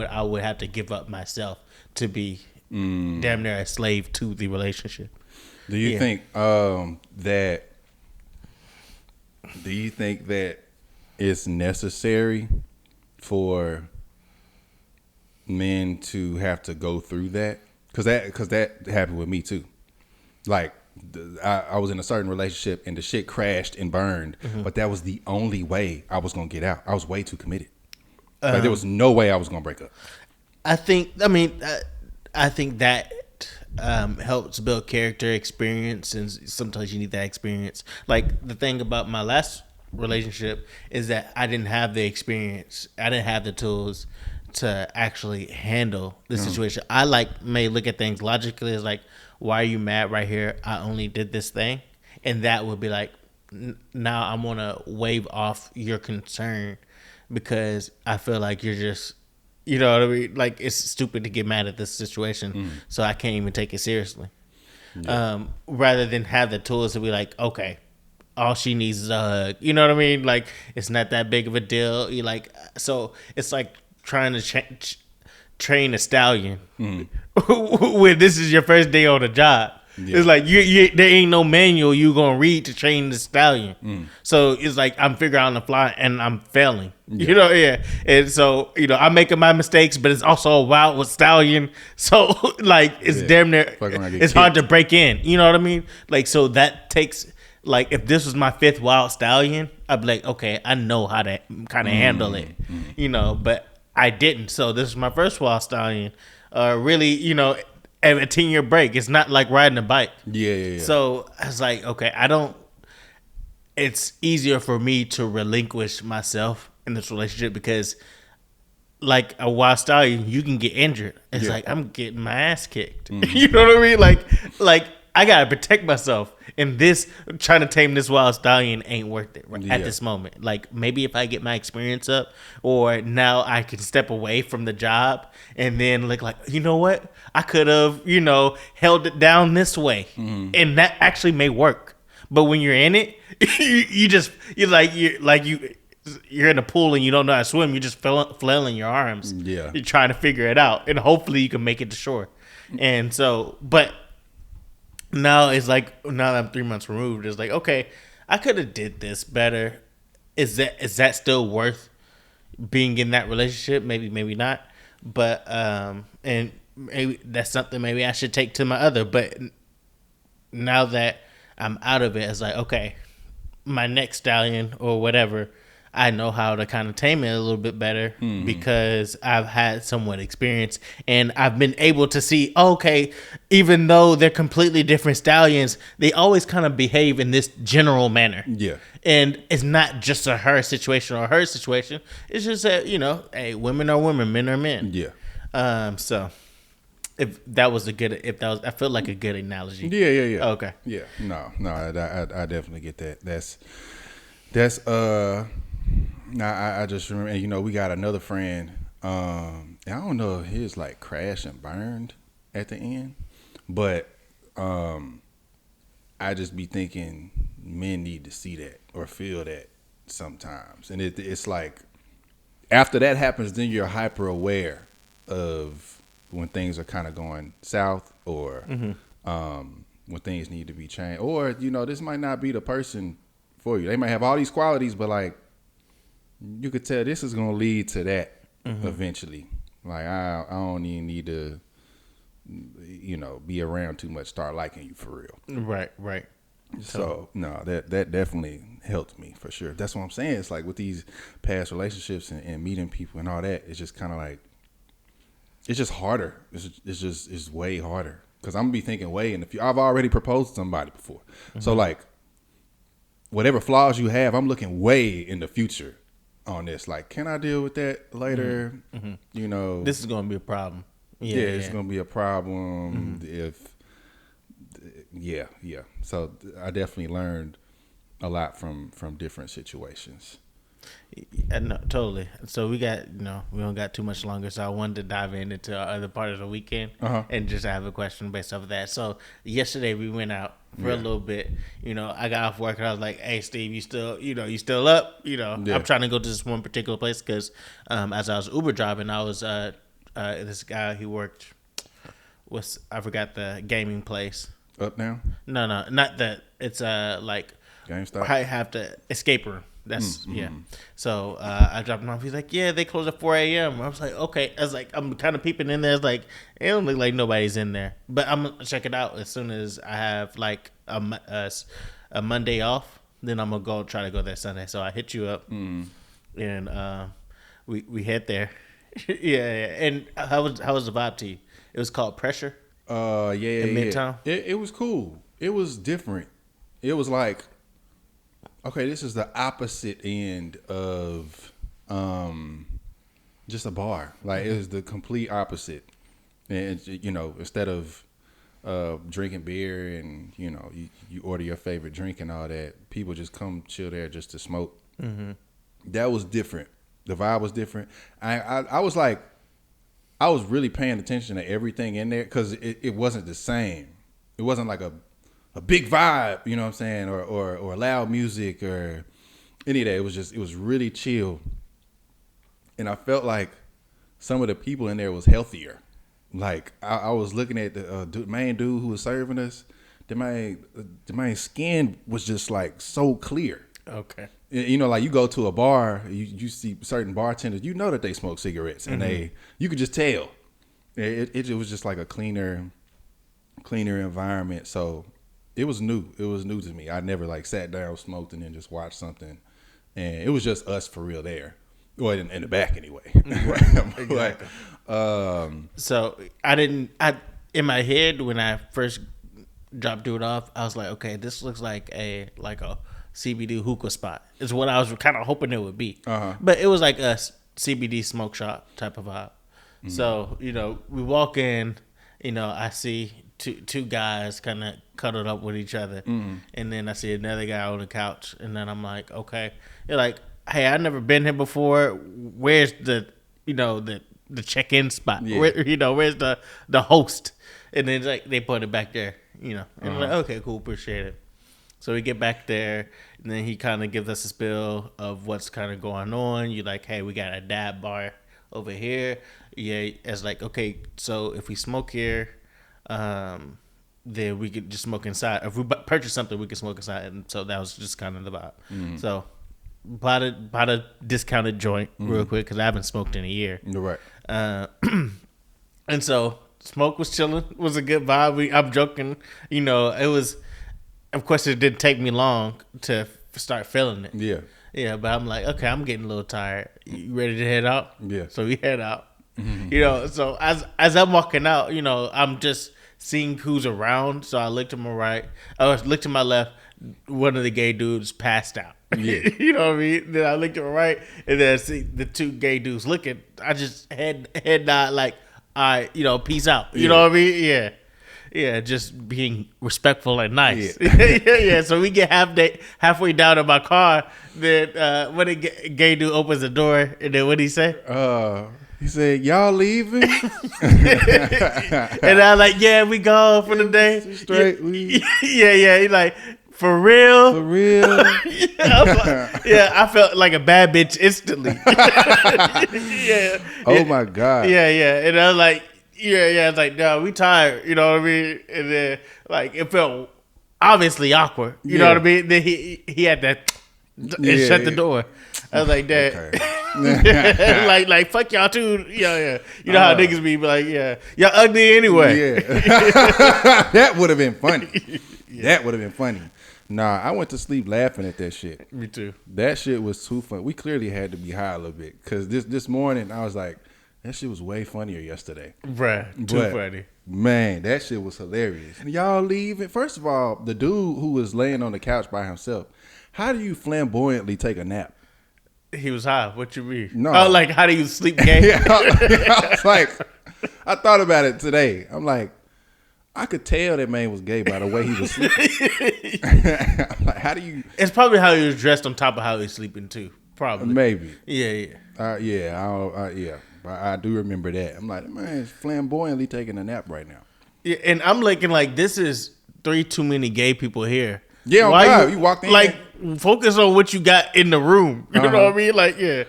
I would have to give up myself to be damn near a slave to the relationship. Do you think that? Do you think that it's necessary for men to have to go through that? Because that happened with me too. Like, I was in a certain relationship and the shit crashed and burned, but that was the only way I was gonna get out. I was way too committed. Like, there was no way I was gonna break up. I think that helps build character, experience, and sometimes you need that experience. Like, the thing about my last relationship is that I didn't have the experience. I didn't have the tools to actually handle the situation. I may look at things logically as like, why are you mad right here? I only did this thing. And that would be like, now I'm going to wave off your concern because I feel like you're just, you know what I mean? Like, it's stupid to get mad at this situation, so I can't even take it seriously. Yeah. Rather than have the tools to be like, okay, all she needs is a hug. You know what I mean? Like, it's not that big of a deal. You like, so it's like trying to train a stallion when this is your first day on the job. Yeah. It's like there ain't no manual you gonna read to train the stallion. So it's like I'm figuring out on the fly and I'm failing. Yeah. And so I'm making my mistakes, but it's also a wild with stallion. So like it's damn near it's hard to break in. You know what I mean? Like, so that takes, like, if this was my 5th wild stallion, I'd be like, okay, I know how to kind of handle it. But I didn't. So this is my first wild stallion. Really, a 10-year break. It's not like riding a bike. Yeah. So I was like, okay, it's easier for me to relinquish myself in this relationship because, like, a wild stallion, you can get injured. It's like, I'm getting my ass kicked. You know what I mean? Like I gotta protect myself. And this, trying to tame this wild stallion ain't worth it at this moment. Like, maybe if I get my experience up, or now I can step away from the job and then look like, you know what? I could have, held it down this way. And that actually may work. But when you're in it, you're in a pool and you don't know how to swim. You're just flailing your arms. Yeah. You're trying to figure it out. And hopefully you can make it to shore. And so, but now it's like, now that I'm 3 months removed, it's like, okay, I could have did this better. Is that still worth being in that relationship? Maybe not. But and maybe that's something maybe I should take to my other. But now that I'm out of it, it's like, okay, my next stallion or whatever, I know how to kind of tame it a little bit better because I've had somewhat experience and I've been able to see, okay, even though they're completely different stallions, they always kind of behave in this general manner. Yeah. And it's not just a her situation or her situation. It's just that, hey, women are women, men are men. Yeah. So if that was I feel like a good analogy. Yeah. Okay. Yeah. No, I definitely get that. That's I just remember, and we got another friend. I don't know if his like crashed and burned at the end, but I just be thinking men need to see that or feel that sometimes, and it's like after that happens, then you're hyper aware of when things are kind of going south or when things need to be changed, or this might not be the person for you. They might have all these qualities, but like, you could tell this is going to lead to that eventually. Like, I don't even need to, be around too much, start liking you for real. Right. So, no, that definitely helped me for sure. That's what I'm saying. It's like with these past relationships and meeting people and all that, it's just kind of like, it's just harder. It's way harder. Because I'm going to be thinking way in the future. I've already proposed to somebody before. So, like, whatever flaws you have, I'm looking way in the future on this. Like, can I deal with that later? This is going to be a problem. Yeah, it's going to be a problem if. Yeah. So I definitely learned a lot from different situations. No, totally. So we got, we don't got too much longer. So I wanted to dive into our other part of the weekend and just have a question based off of that. So yesterday we went out for a little bit. I got off work and I was like, "Hey, Steve, you still up? I'm trying to go to this one particular place because as I was Uber driving, I was this guy who worked. I forgot the gaming place. Up now? No, not that. It's like GameStop. I have to escape room. That's yeah. So I dropped him off. He's like, "Yeah, they close at 4 a.m." I was like, "Okay." I was like, I'm kind of peeping in there. It's like it don't look like nobody's in there, but I'm gonna check it out as soon as I have like a Monday off. Then I'm gonna go try to go there Sunday. So I hit you up, and we head there. yeah. And how was the vibe to you? It was called Pressure. In Midtown. It was cool. It was different. It was like, okay, this is the opposite end of just a bar. Like it was the complete opposite. And instead of drinking beer and you order your favorite drink and all that, people just come chill there just to smoke. Mm-hmm. That was different. The vibe was different. I was like, I was really paying attention to everything in there because it wasn't the same. It wasn't like a big vibe, you know what I'm saying, or loud music or any of that. It was really chill. And I felt like some of the people in there was healthier. Like I was looking at the main dude who was serving us. The main skin was just like so clear. Okay. Like you go to a bar, you see certain bartenders, that they smoke cigarettes, and you could just tell. It was just like a cleaner environment. So it was new. It was new to me. I never like sat down, smoked, and then just watched something. And it was just us for real there. Well, in the back anyway. Exactly. So in my head when I first dropped dude off, I was like, okay, this looks like a CBD hookah spot. Is what I was kind of hoping it would be. But it was like a CBD smoke shop type of vibe. Mm-hmm. So we walk in. I see two guys kind of cuddled up with each other, and then I see another guy on the couch, and then I'm like, okay. They're like, hey, I've never been here before. Where's the check-in spot? Yeah. Where's the host? And then like they put it back there, and I'm like, okay, cool, appreciate it. So we get back there, and then he kind of gives us a spill of what's kind of going on. You're like, hey, we got a dab bar over here. Yeah, it's like, okay, so if we smoke here, then we could just smoke inside. If we purchase something, we can smoke inside. And so that was just kind of the vibe. Mm-hmm. So bought a discounted joint real quick because I haven't smoked in a year. You're right. And so smoke was chilling. It was a good vibe. I'm joking. It was... Of course, it didn't take me long to start feeling it. Yeah. Yeah, but I'm like, okay, I'm getting a little tired. You ready to head out? Yeah. So we head out. Mm-hmm. So as I'm walking out, I'm just seeing who's around. So I looked to my right. I looked to my left. One of the gay dudes passed out. Yeah. You know what I mean? Then I looked to my right, and then I see the two gay dudes looking. I just head nod like, all right, peace out. You know what I mean? Yeah. Yeah, just being respectful and nice. Yeah. So we get halfway down in my car. Then when the gay dude opens the door, and then what did he say? He said, "Y'all leaving?" And I was like, "Yeah, we gone for the day." Straight. Yeah. He like, for real? For real? I felt like a bad bitch instantly. Yeah. Oh my God. Yeah. And I was like. Yeah, it's like, no, we tired, you know what I mean? And then, like, it felt obviously awkward, you know what I mean? Then he had that and shut the door. I was like, Dad, okay. like, fuck y'all too. Yeah. You know how niggas be like, yeah, y'all ugly anyway. Yeah. That would have been funny. That would have been funny. Nah, I went to sleep laughing at that shit. Me too. That shit was too fun. We clearly had to be high a little bit because this morning I was like, that shit was way funnier yesterday. Bruh, too funny. Man, that shit was hilarious. And y'all leaving. First of all, the dude who was laying on the couch by himself, how do you flamboyantly take a nap? He was high. What you mean? No. Oh, like, how do you sleep gay? I was like, I thought about it today. I'm like, I could tell that man was gay by the way he was sleeping. Like, how do you? It's probably how he was dressed on top of how he's sleeping too. Probably. Maybe. Yeah. Yeah. I do remember that. I'm like, man, is flamboyantly taking a nap right now. Yeah, and I'm looking like this is 3 too many gay people here. Yeah, why you walked in? Like, focus on what you got in the room. You know what I mean? Like, yeah.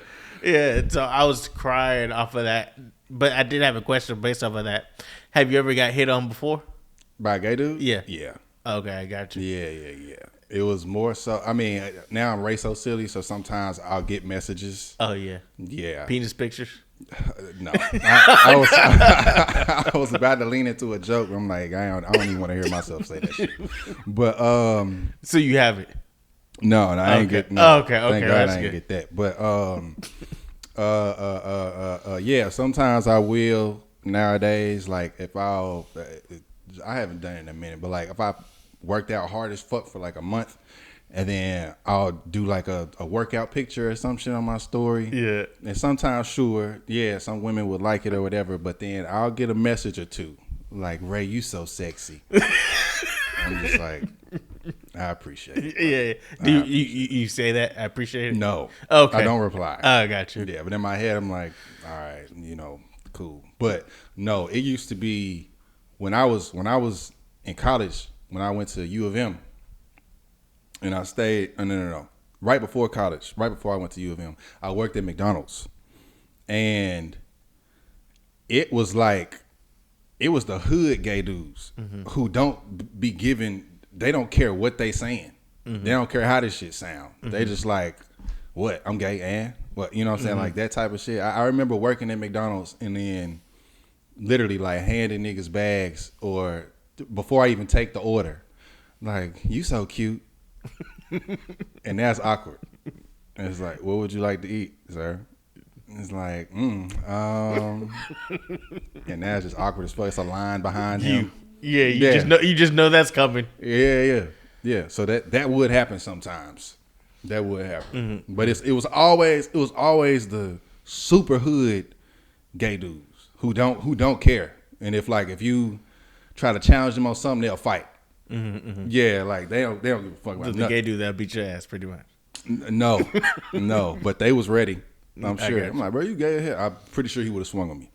So I was crying off of that, but I did have a question based off of that. Have you ever got hit on before? By a gay dude? Yeah. Yeah. Okay, I got you. Yeah. It was more so. I mean, now I'm Reysosilly, so sometimes I'll get messages. Oh yeah. Yeah. Penis pictures. No, I was about to lean into a joke. I'm like, I don't even want to hear myself say that shit. But so you have it? No, I ain't get. No, okay, thank God that's I ain't good. get that. But yeah. Sometimes I will nowadays. Like if I haven't done it in a minute, but like if I worked out hard as fuck for like a month. And then I'll do like a workout picture or some shit on my story. Yeah. And sometimes, sure, yeah, some women would like it or whatever. But then I'll get a message or two. Like, Ray, you so sexy. I'm just like, I appreciate it. Yeah. Do you say that? I appreciate it? No. Okay. I don't reply. I got you. Yeah, but in my head, I'm like, all right, cool. But no, it used to be when I was in college, when I went to U of M. And I stayed, no. Right before college, right before I went to U of M, I worked at McDonald's. And it was the hood gay dudes who don't be giving, they don't care what they saying. They don't care how this shit sound. They just like, what, I'm gay and? What, you know what I'm saying? Like that type of shit. I remember working at McDonald's and then literally like handing niggas bags or before I even take the order. Like, you so cute. And that's awkward. And it's like, what would you like to eat, sir? And it's like, and that's just awkward as fuck. It's a line behind him. You just know that's coming. Yeah. So that would happen sometimes. That would happen. But it was always the super hood gay dudes who don't care. And if you try to challenge them on something, they'll fight. Yeah, like they don't give a fuck about the gay dude that'll beat your ass pretty much. No, but they was ready. I'm sure. I'm like, bro, you gay here? I'm pretty sure he would have swung on me.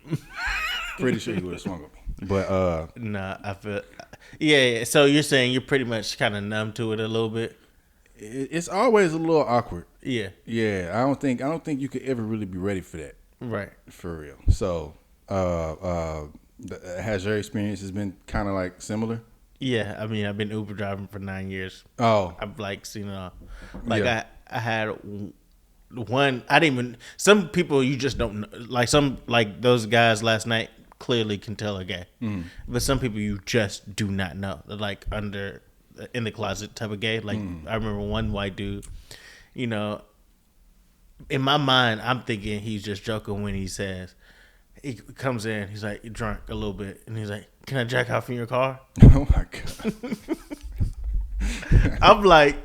But nah, I feel yeah. So you're saying you're pretty much kind of numb to it a little bit. It's always a little awkward. Yeah. I don't think you could ever really be ready for that. Right. For real. So, has your experiences been kind of like similar? Yeah, I mean, I've been Uber driving for 9 years. Oh, I've seen it all. I had one. I didn't even. Some people you just don't know. Like those guys last night clearly can tell are gay, but some people you just do not know. They're like in the closet type of gay. Like I remember one white dude. In my mind, I'm thinking he's just joking when he says. He comes in, he's like drunk a little bit, and he's like, "Can I jack off in your car?" Oh my god!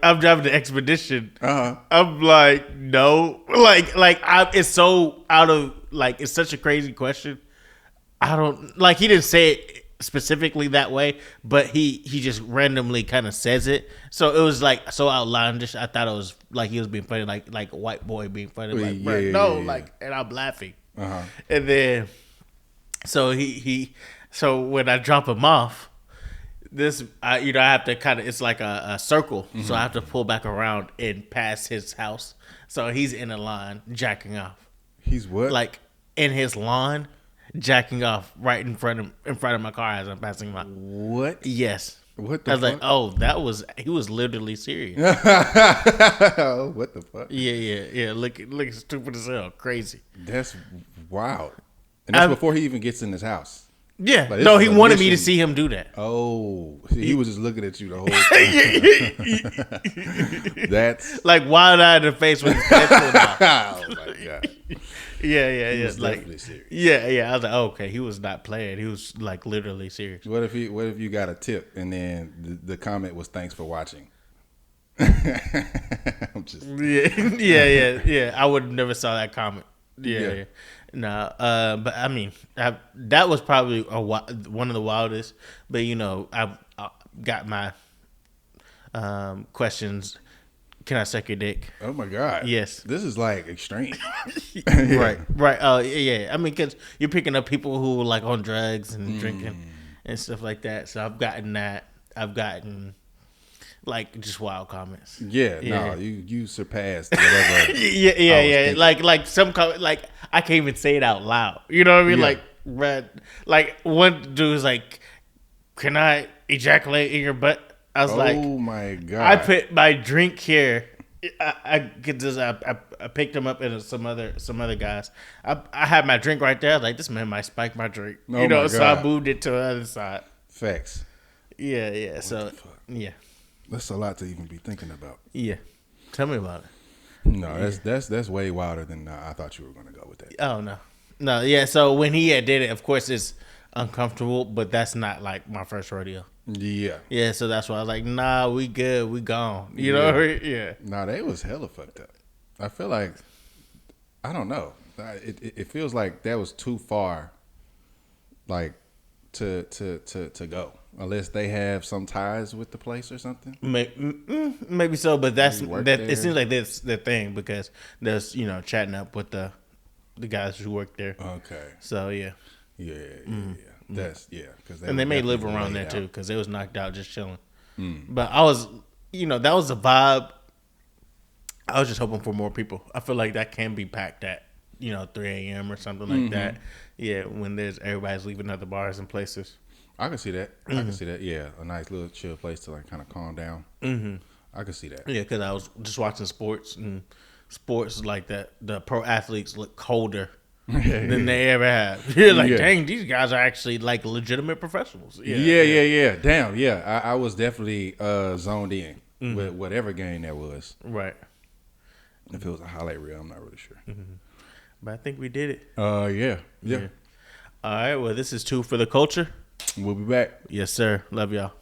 I'm driving the Expedition. Uh-huh. I'm like, no, it's so out of it's such a crazy question. I don't he didn't say it specifically that way, but he just randomly kind of says it. So it was so outlandish. I thought it was he was being funny, like a white boy being funny. And I'm laughing. Uh-huh. And then, so so when I drop him off, I have to kind of, it's like a circle. So I have to pull back around and pass his house. So he's in a line jacking off. He's what? In his lawn, jacking off right in front of my car as I'm passing by. What? Yes. What the I was fuck? like, oh, he was literally serious. What the fuck? Yeah. Look stupid as hell. Crazy. That's wild. And that's before he even gets in his house. Yeah. No, he wanted me to see him do that. Oh. He was just looking at you the whole time. That's wide-eyed in the face with his pants pulled out. Oh my god. Yeah. He was definitely serious. Yeah. I was like, oh, okay, he was not playing. He was literally serious. What if you got a tip and then the comment was thanks for watching? I'm just Yeah. I would have never saw that comment. Yeah. No, but I mean, that was probably one of the wildest. But I got my questions. Can I suck your dick? Oh my God. Yes. This is like extreme. Right. Oh yeah. I mean, because you're picking up people who are like on drugs and drinking and stuff like that. So I've gotten that. I've gotten like just wild comments. Yeah. No, you surpassed whatever. Yeah. Like some like I can't even say it out loud. You know what I mean? Yeah. Like one dude's like, "Can I ejaculate in your butt?" I was like, "Oh my God!" I put my drink here. I picked him up and some other guys. I had my drink right there. I was like, this man might spike my drink. Oh my God. So I moved it to the other side. Facts. Yeah. What So the fuck? yeah. That's a lot to even be thinking about. Yeah. Tell me about it. No, that's way wilder than I thought you were gonna go with that. Oh no. Yeah. So when he did it, of course it's uncomfortable, but that's not like my first rodeo. Yeah, so that's why I was like, nah, we good, we gone. You know what I mean? Yeah. Nah, they was hella fucked up. I feel like, I don't know. It feels like that was too far, like, to go. Unless they have some ties with the place or something. Maybe so, but that's that. There. It seems like that's the thing because there's chatting up with the guys who work there. Okay. So yeah. Yeah. That's because and they may live around there too because they was knocked out just chilling. But I was, that was a vibe. I was just hoping for more people. I feel like that can be packed at 3 a.m. or something like that. Yeah, when everybody's leaving other bars and places. I can see that. I can see that. Yeah, a nice little chill place to like kind of calm down. I can see that. Yeah, because I was just watching sports and sports like that. The pro athletes look colder than they ever have. You're like, dang, these guys are actually like legitimate professionals. Yeah. Damn, yeah. I was definitely zoned in with whatever game that was. Right. If it was a highlight reel, I'm not really sure. But I think we did it. Yeah. All right. Well, this is Two for the Culture. We'll be back. Yes, sir. Love y'all.